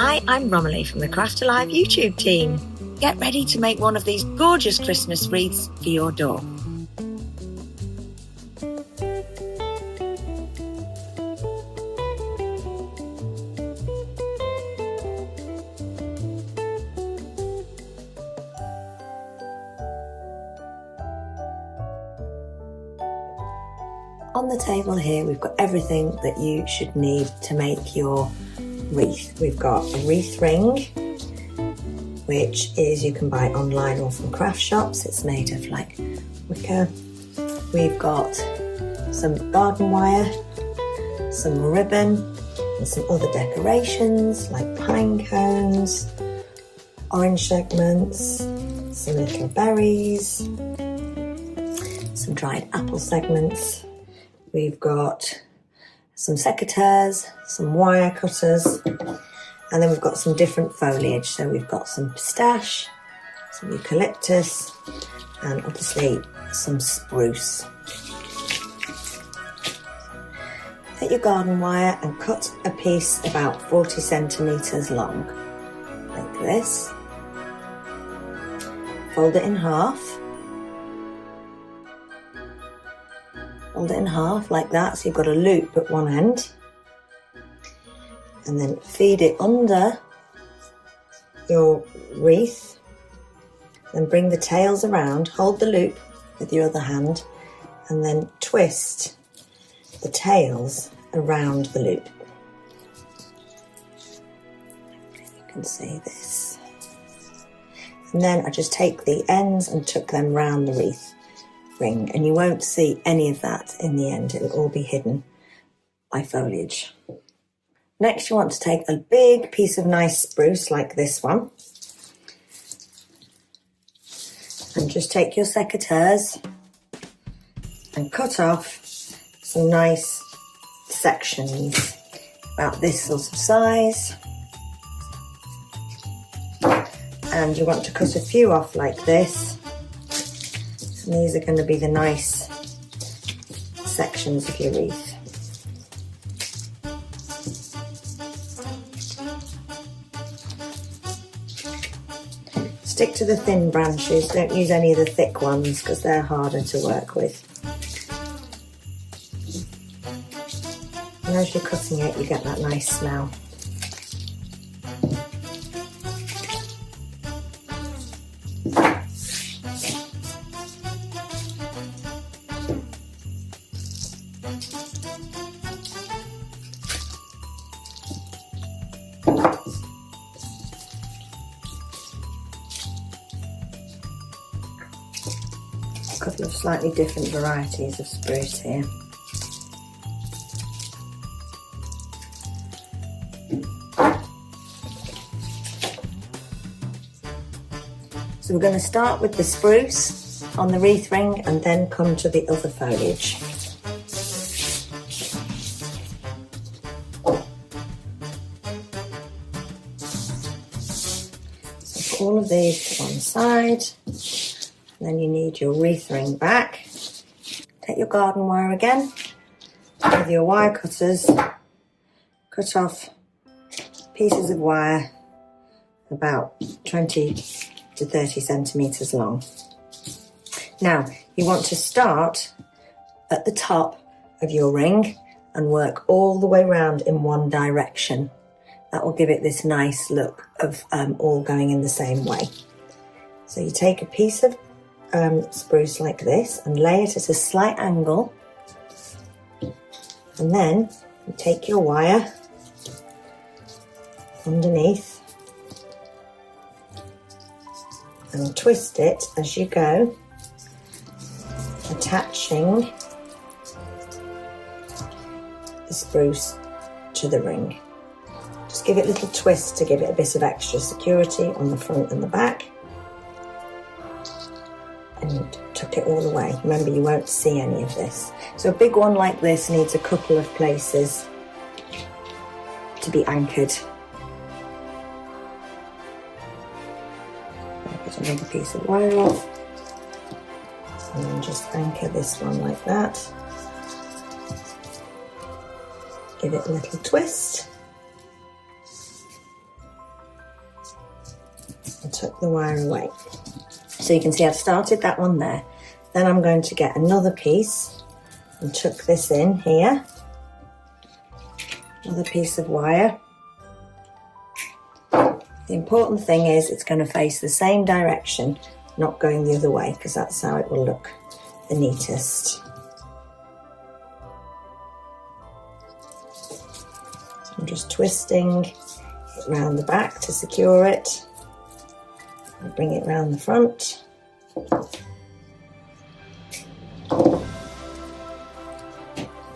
Hi, I'm Romily from the CraftAlive YouTube team. Get ready to make one of these gorgeous Christmas wreaths for your door. On the table here, we've got everything that you should need to make your wreath. We've got a wreath ring, which is you can buy online or from craft shops. It's made of like wicker. We've got some garden wire, some ribbon, and some other decorations like pine cones, orange segments, some little berries, some dried apple segments. We've got some secateurs, some wire cutters, and then we've got some different foliage. So we've got some pistache, some eucalyptus, and obviously some spruce. Take your garden wire and cut a piece about 40 centimetres long, like this. Fold it in half. Fold it in half like that, so you've got a loop at one end, and then feed it under your wreath, then bring the tails around, hold the loop with your other hand, and then twist the tails around the loop. You can see this. And then I just take the ends and tuck them round the wreath ring, and you won't see any of that in the end. It will all be hidden by foliage. Next, you want to take a big piece of nice spruce like this one, and just take your secateurs and cut off some nice sections about this sort of size. And you want to cut a few off like this. And these are going to be the nice sections of your wreath. Stick to the thin branches, don't use any of the thick ones because they're harder to work with. And as you're cutting it, you get that nice smell. A couple of slightly different varieties of spruce here. So we're going to start with the spruce on the wreath ring and then come to the other foliage. So put all of these to one side. Then you need your wreath ring back. Take your garden wire again with your wire cutters. Cut off pieces of wire about 20 to 30 centimetres long. Now you want to start at the top of your ring and work all the way round in one direction. That will give it this nice look of all going in the same way. So you take a piece of spruce like this and lay it at a slight angle, and then you take your wire underneath and twist it as you go, attaching the spruce to the ring. Just give it a little twist to give it a bit of extra security on the front and the back. And tuck it all the way. Remember, you won't see any of this. So a big one like this needs a couple of places to be anchored. Get another piece of wire off and then just anchor this one like that. Give it a little twist tuck the wire away. So you can see I've started that one there. Then I'm going to get another piece and tuck this in here. Another piece of wire. The important thing is it's going to face the same direction, not going the other way, because that's how it will look the neatest. So I'm just twisting it round the back to secure it. I'll bring it round the front.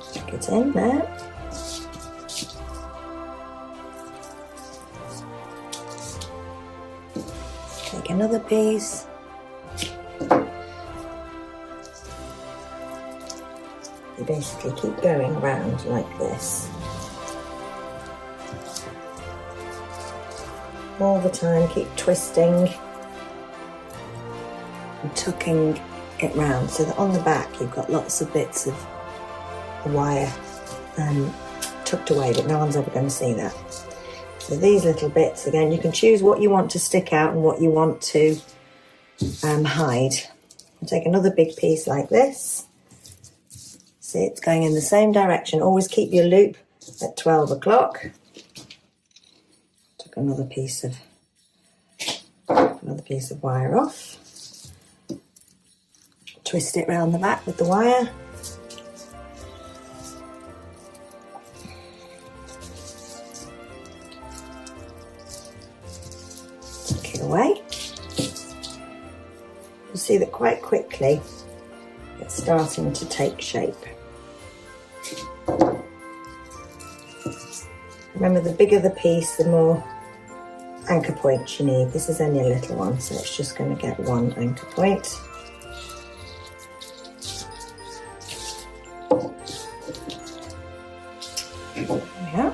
Stick it in there. Take another piece. You basically keep going round like this. All the time, keep twisting and tucking it round so that on the back you've got lots of bits of wire tucked away, but no one's ever going to see that. So these little bits, again, you can choose what you want to stick out and what you want to hide. I'll take another big piece like this. See, it's going in the same direction. Always keep your loop at 12 o'clock. Took another piece of wire off. Twist it round the back with the wire. Tuck it away. You'll see that quite quickly it's starting to take shape. Remember, the bigger the piece, the more anchor points you need. This is only a little one, so it's just going to get one anchor point. Yeah.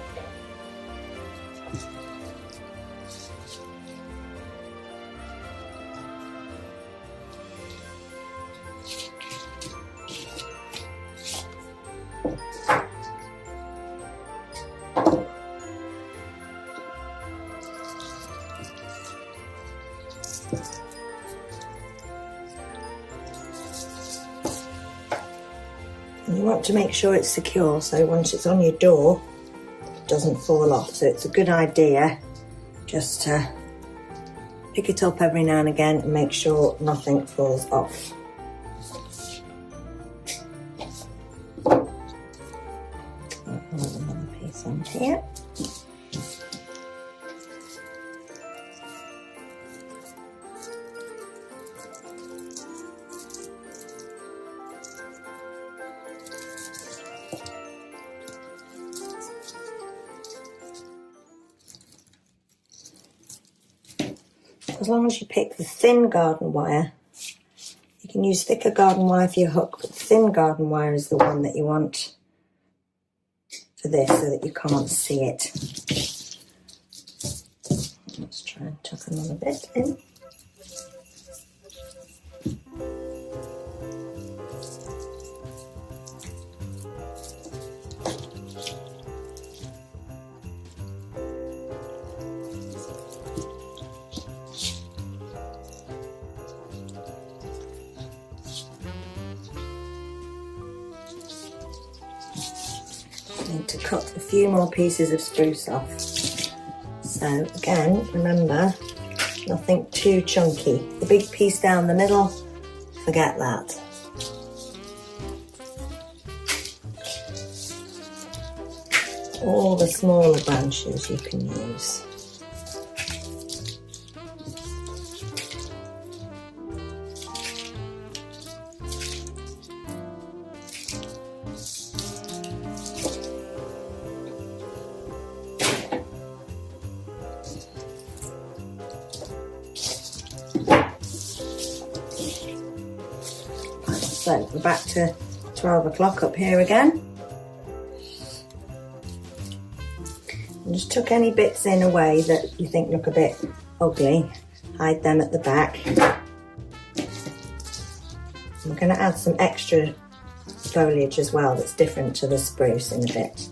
You want to make sure it's secure, so once it's on your door, it doesn't fall off. So it's a good idea just to pick it up every now and again and make sure nothing falls off. Another piece on here. As long as you pick the thin garden wire, you can use thicker garden wire for your hook, but thin garden wire is the one that you want for this so that you can't see it. Let's try and tuck another bit in. Need to cut a few more pieces of spruce off. So again, remember, nothing too chunky. The big piece down the middle, forget that. All the smaller branches you can use. So we're back to 12 o'clock up here again. And just tuck any bits in a way that you think look a bit ugly. Hide them at the back. I'm going to add some extra foliage as well that's different to the spruce in a bit.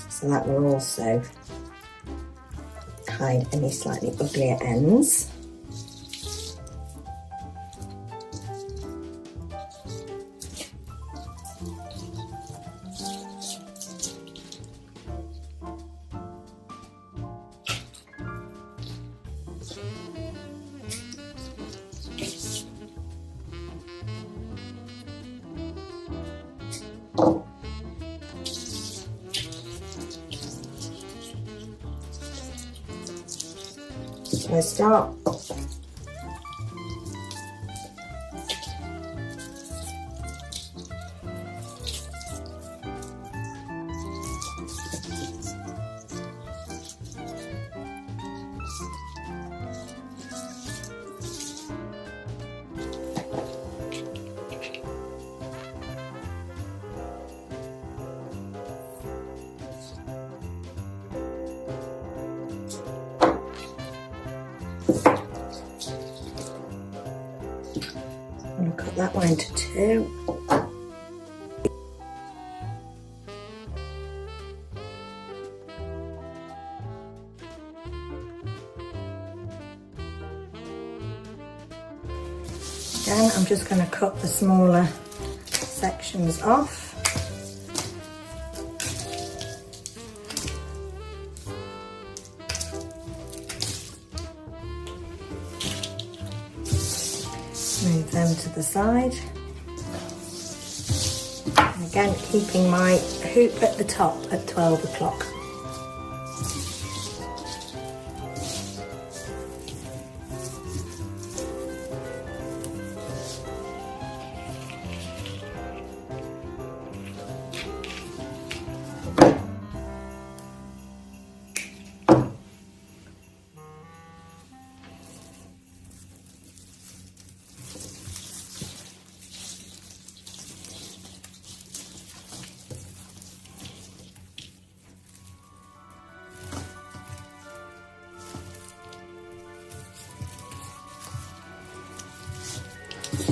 So that will also hide any slightly uglier ends. So I start and cut that one into two. Again, I'm just going to cut the smaller sections off. Move them to the side. And again, keeping my hoop at the top at 12 o'clock.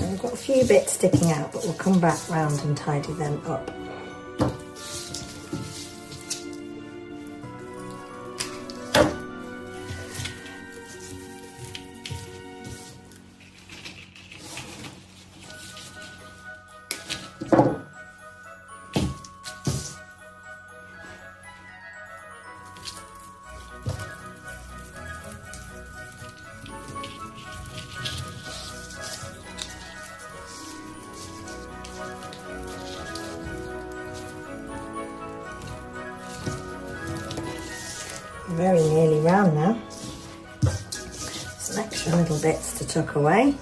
We've got a few bits sticking out, but we'll come back round and tidy them up. Very nearly round now. Some extra little bits to tuck away.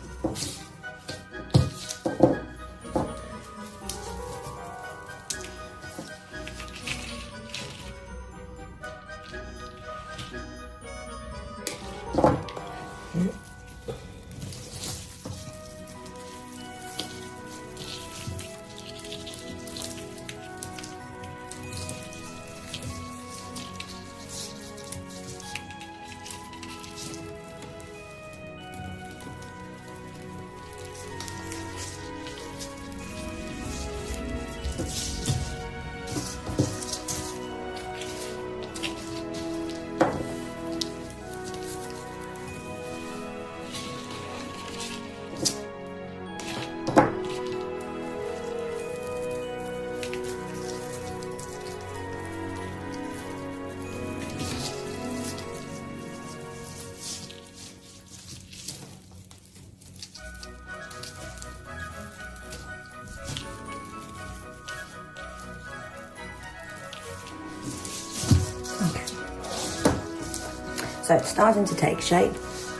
So it's starting to take shape,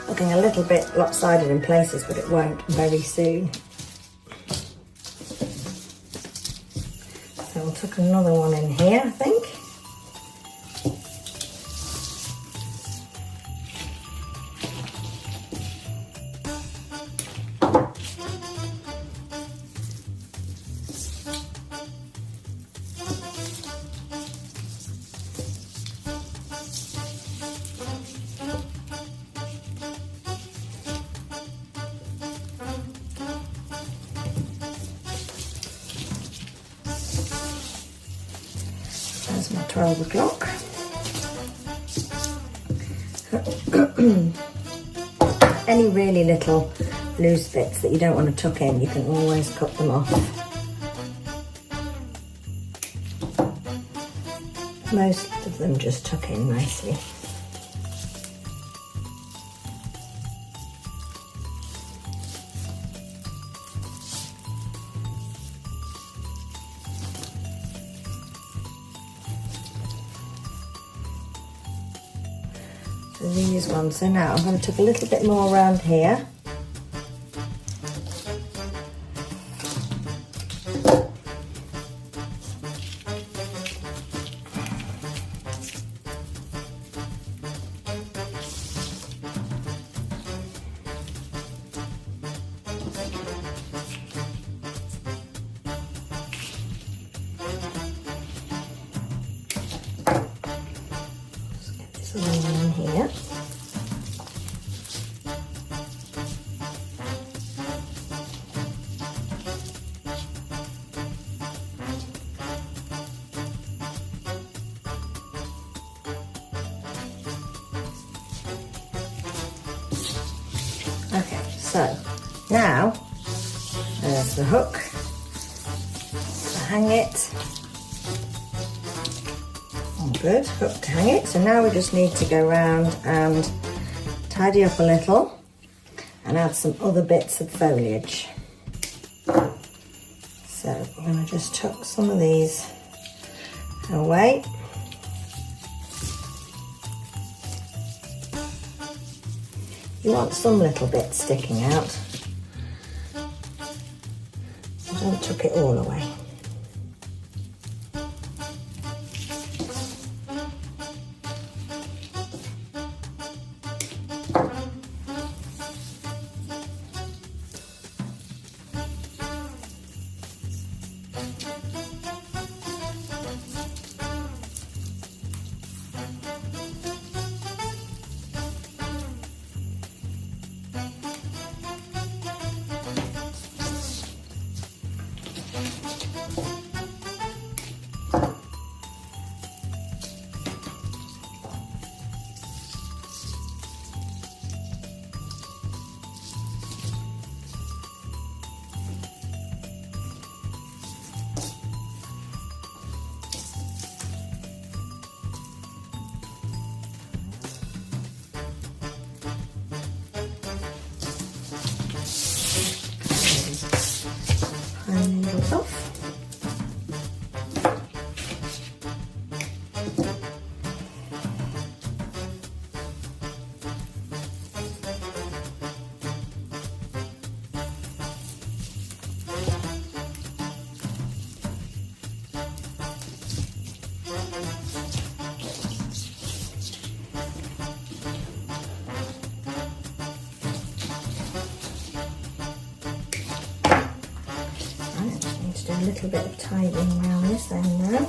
looking a little bit lopsided in places, but it won't very soon. So we'll tuck another one in here, I think. There's my 12 o'clock. Any really little loose bits that you don't want to tuck in, you can always cut them off. Most of them just tuck in nicely. to these ones. So now I'm going to tuck a little bit more around here. In here. Okay, so now there's the hook to hang it. Good, hook to hang it. So now we just need to go around and tidy up a little and add some other bits of foliage. So I'm going to just tuck some of these away. You want some little bits sticking out. So don't tuck it all away. Needles off. Do a little bit of tidying around this end now.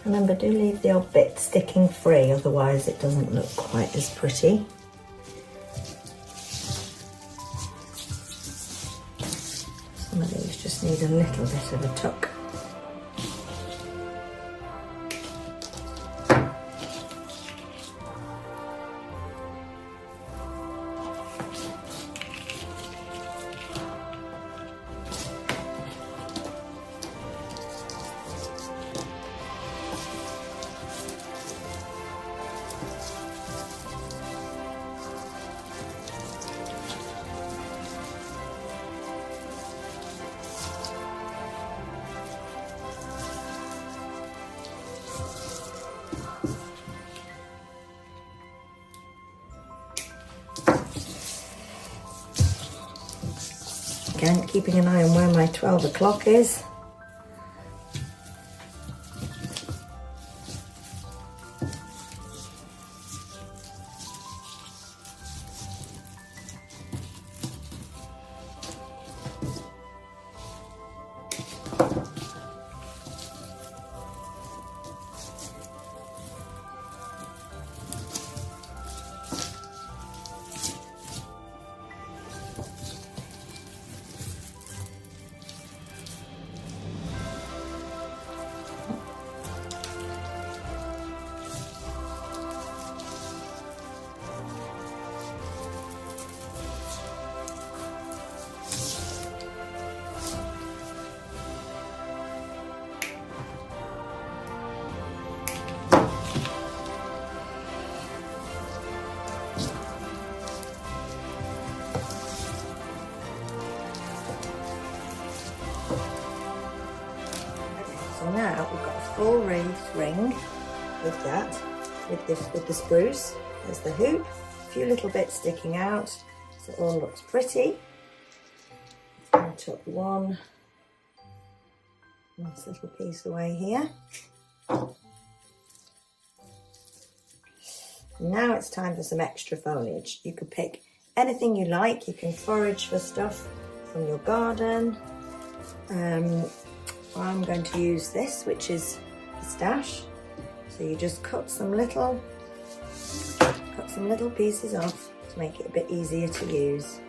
Remember, do leave the odd bit sticking free, otherwise it doesn't look quite as pretty. Some of these just need a little bit of a tuck. Again, keeping an eye on where my 12 o'clock is. with that, with the spruce. There's the hoop, a few little bits sticking out, so it all looks pretty. I took one nice little piece away here. Now it's time for some extra foliage. You could pick anything you like. You can forage for stuff from your garden. I'm going to use this, which is pistache. So you just cut some little pieces off to make it a bit easier to use.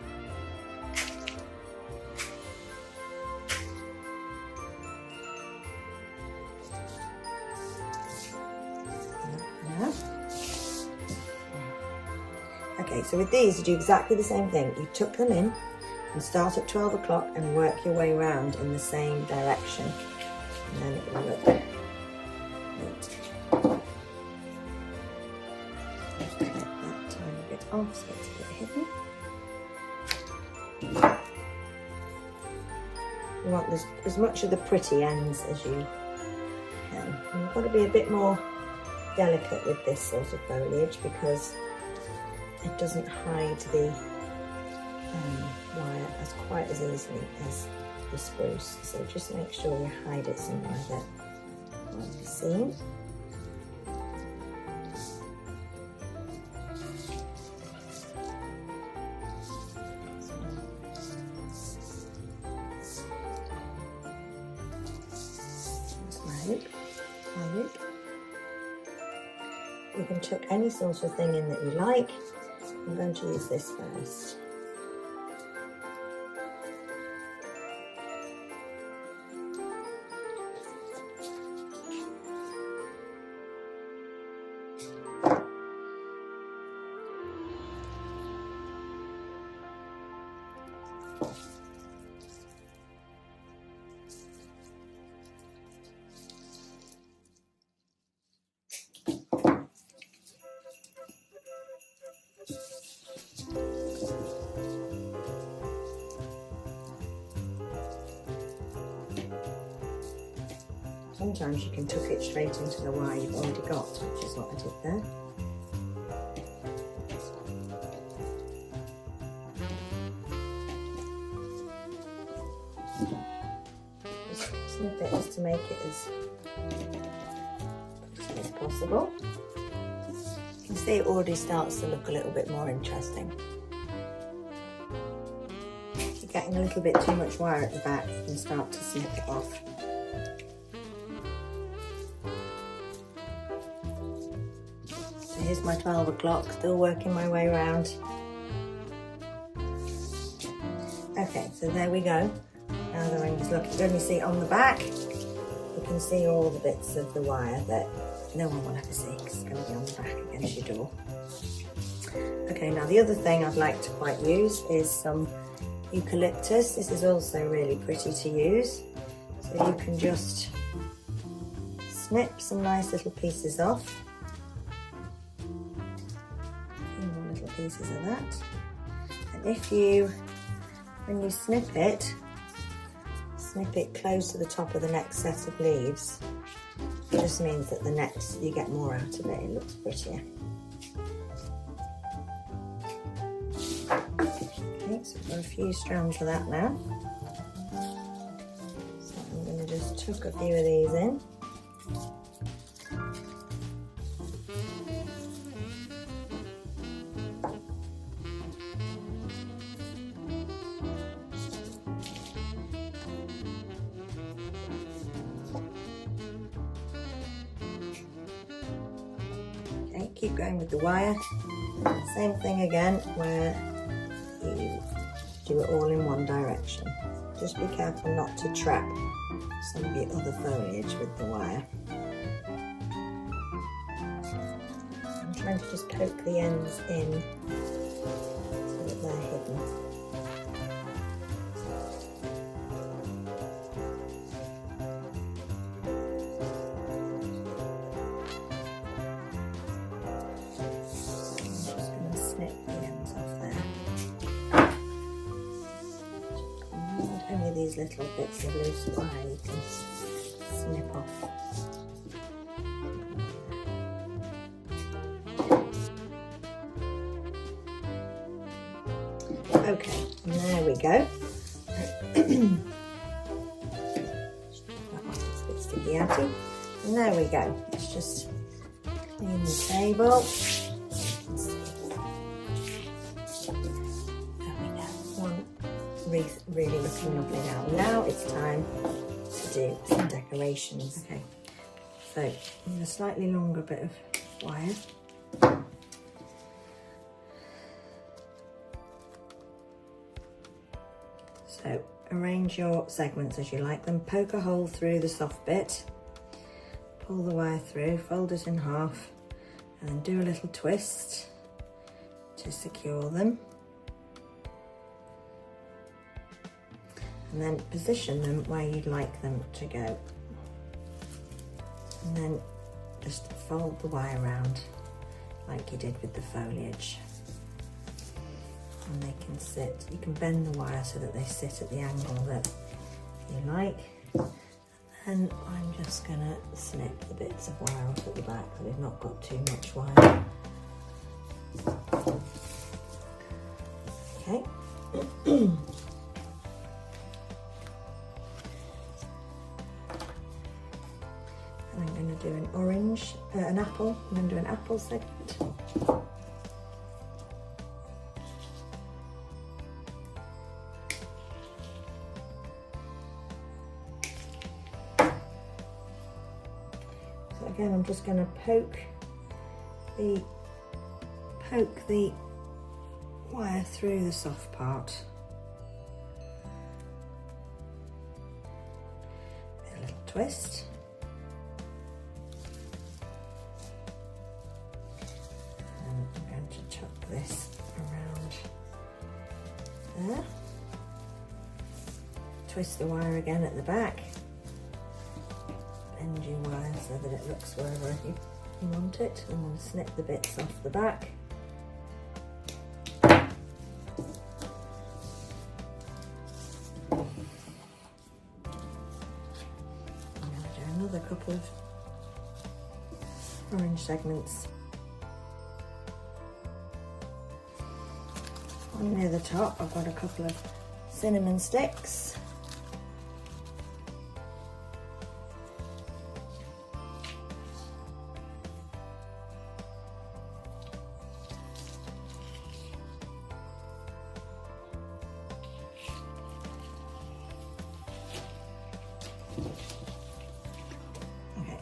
Okay, so with these you do exactly the same thing. You tuck them in and start at 12 o'clock and work your way around in the same direction, and then it will look neat. Take that tiny bit off so it's a bit hidden. You want as much of the pretty ends as you can. And you've got to be a bit more delicate with this sort of foliage because it doesn't hide the wire quite as easily as the spruce. So just make sure you hide it somewhere that won't be seen. That's my hoop. You can tuck any sort of thing in that you like. I'm going to use this first. Sometimes you can tuck it straight into the wire you've already got, which is what I did there. Just snip it just to make it as pretty as possible. You can see it already starts to look a little bit more interesting. If you're getting a little bit too much wire at the back, you can start to snip it off. Here's my 12 o'clock, still working my way around. Okay, so there we go. Now the ring is looking good. You see on the back, you can see all the bits of the wire that no one will ever see because it's going to be on the back against your door. Okay, now the other thing I'd like to quite use is some eucalyptus. This is also really pretty to use. So you can just snip some nice little pieces off. Pieces of that, and when you snip it close to the top of the next set of leaves. It just means that the next you get more out of it, it looks prettier. Okay, so we've got a few strands of that now. So I'm going to just tuck a few of these in. Keep going with the wire. Same thing again where you do it all in one direction. Just be careful not to trap some of your other foliage with the wire. I'm trying to just poke the ends in so that they're hidden. These little bits of loose wire you can snip off. Okay, and there we go. That one's a bit sticky outy. And there we go. Let's just clean the table. There we go. One wreath really looking lovely now. Now it's time to do some decorations. Okay, so I need a slightly longer bit of wire. So arrange your segments as you like them. Poke a hole through the soft bit, pull the wire through, fold it in half, and then do a little twist to secure them. And then position them where you'd like them to go. And then just fold the wire around like you did with the foliage. And they can sit, you can bend the wire so that they sit at the angle that you like. And I'm just gonna snip the bits of wire off at the back so we've not got too much wire. Okay. And I'm gonna do an orange, an apple. I'm gonna do an apple segment. Again, I'm just going to poke the wire through the soft part. A little twist. And I'm going to chuck this around there. Twist the wire again at the back. Bend your wire so that it looks wherever you want it, and we'll snip the bits off the back. I'm going to do another couple of orange segments. On near the top I've got a couple of cinnamon sticks.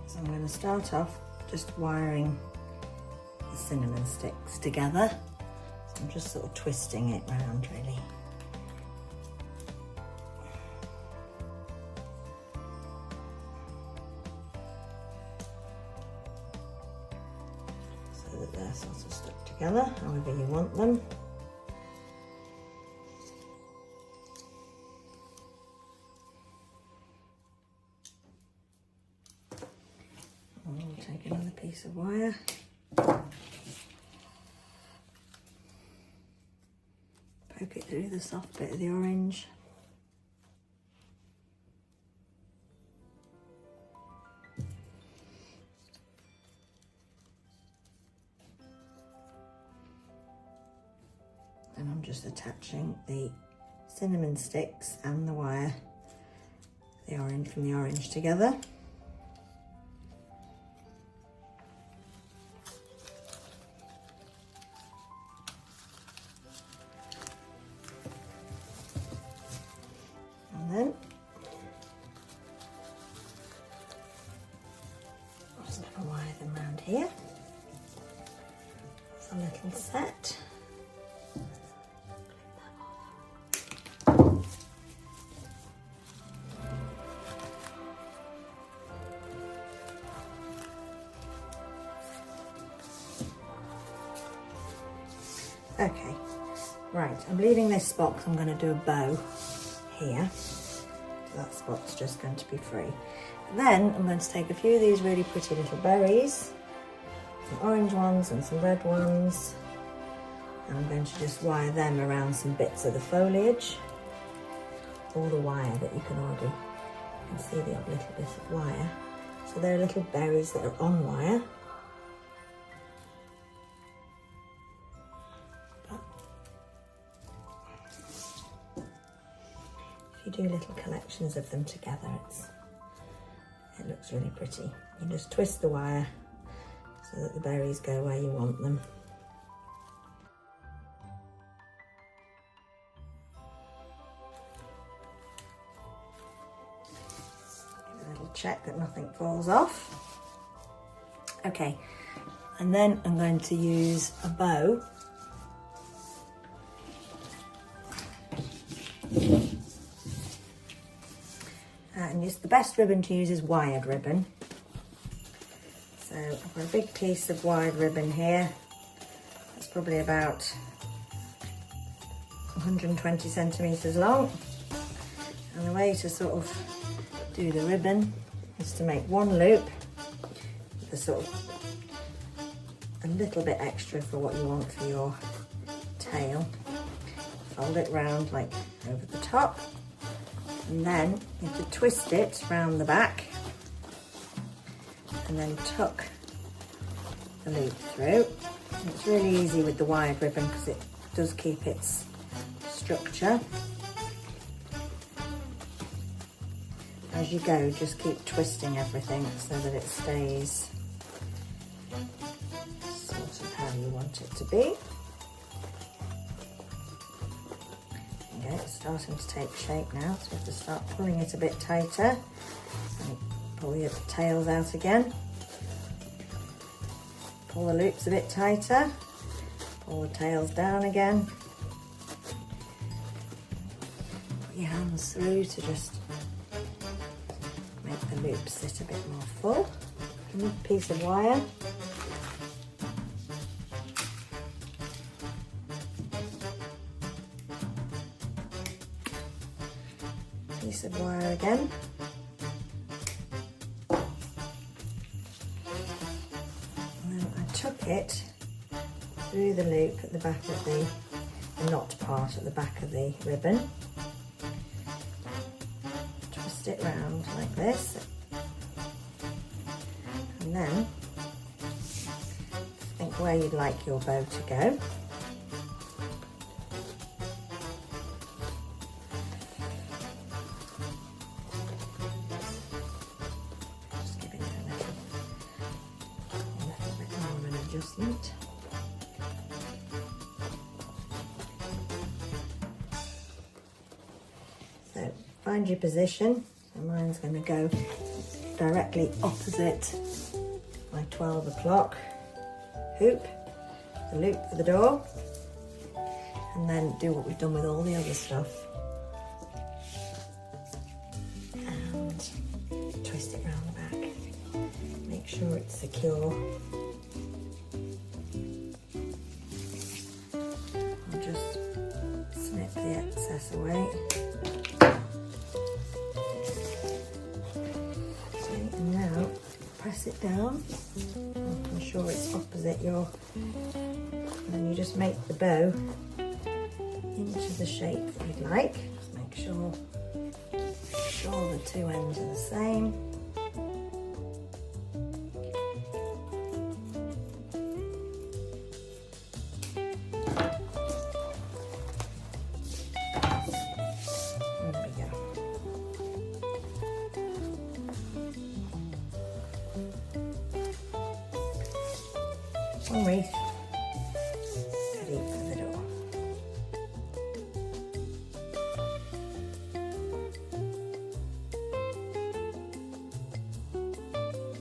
So I'm going to start off just wiring the cinnamon sticks together. So I'm just sort of twisting it round really. So that they're sort of stuck together, however you want them. I'll take another piece of wire. Poke it through the soft bit of the orange. And I'm just attaching the cinnamon sticks and the wire, the orange from the orange together. And then I'll just wire them around here. It's a little set. Okay, right, I'm leaving this spot because I'm going to do a bow here. So that spot's just going to be free. And then I'm going to take a few of these really pretty little berries, some orange ones and some red ones, and I'm going to just wire them around some bits of the foliage. All the wire that you can already, you can see the odd little bit of wire. So they're little berries that are on wire. if you do little collections of them together, it looks really pretty. You just twist the wire so that the berries go where you want them. Give a little check that nothing falls off. Okay, and then I'm going to use a bow. And the best ribbon to use is wired ribbon. So I've got a big piece of wired ribbon here. That's probably about 120 centimetres long. And the way to sort of do the ribbon is to make one loop with a sort of a little bit extra for what you want for your tail. Fold it round like over the top. And then you have to twist it round the back and then tuck the loop through. And it's really easy with the wired ribbon because it does keep its structure. As you go, just keep twisting everything so that it stays sort of how you want it to be. It's starting to take shape now, so we have to start pulling it a bit tighter. And pull your tails out again. Pull the loops a bit tighter. Pull the tails down again. Put your hands through to just make the loop sit a bit more full. Another piece of wire. Piece of wire again. And then I tuck it through the loop at the back of the knot part at the back of the ribbon. Twist it round like this. And then think where you'd like your bow to go. Adjustment. So find your position. So mine's going to go directly opposite my 12 o'clock hoop, the loop for the door, and then do what we've done with all the other stuff and twist it around the back. Make sure it's secure. Snip the excess away. Okay, and now press it down, making sure it's opposite your, and then you just make the bow into the shape that you'd like. Just make sure the two ends are the same. Wreath.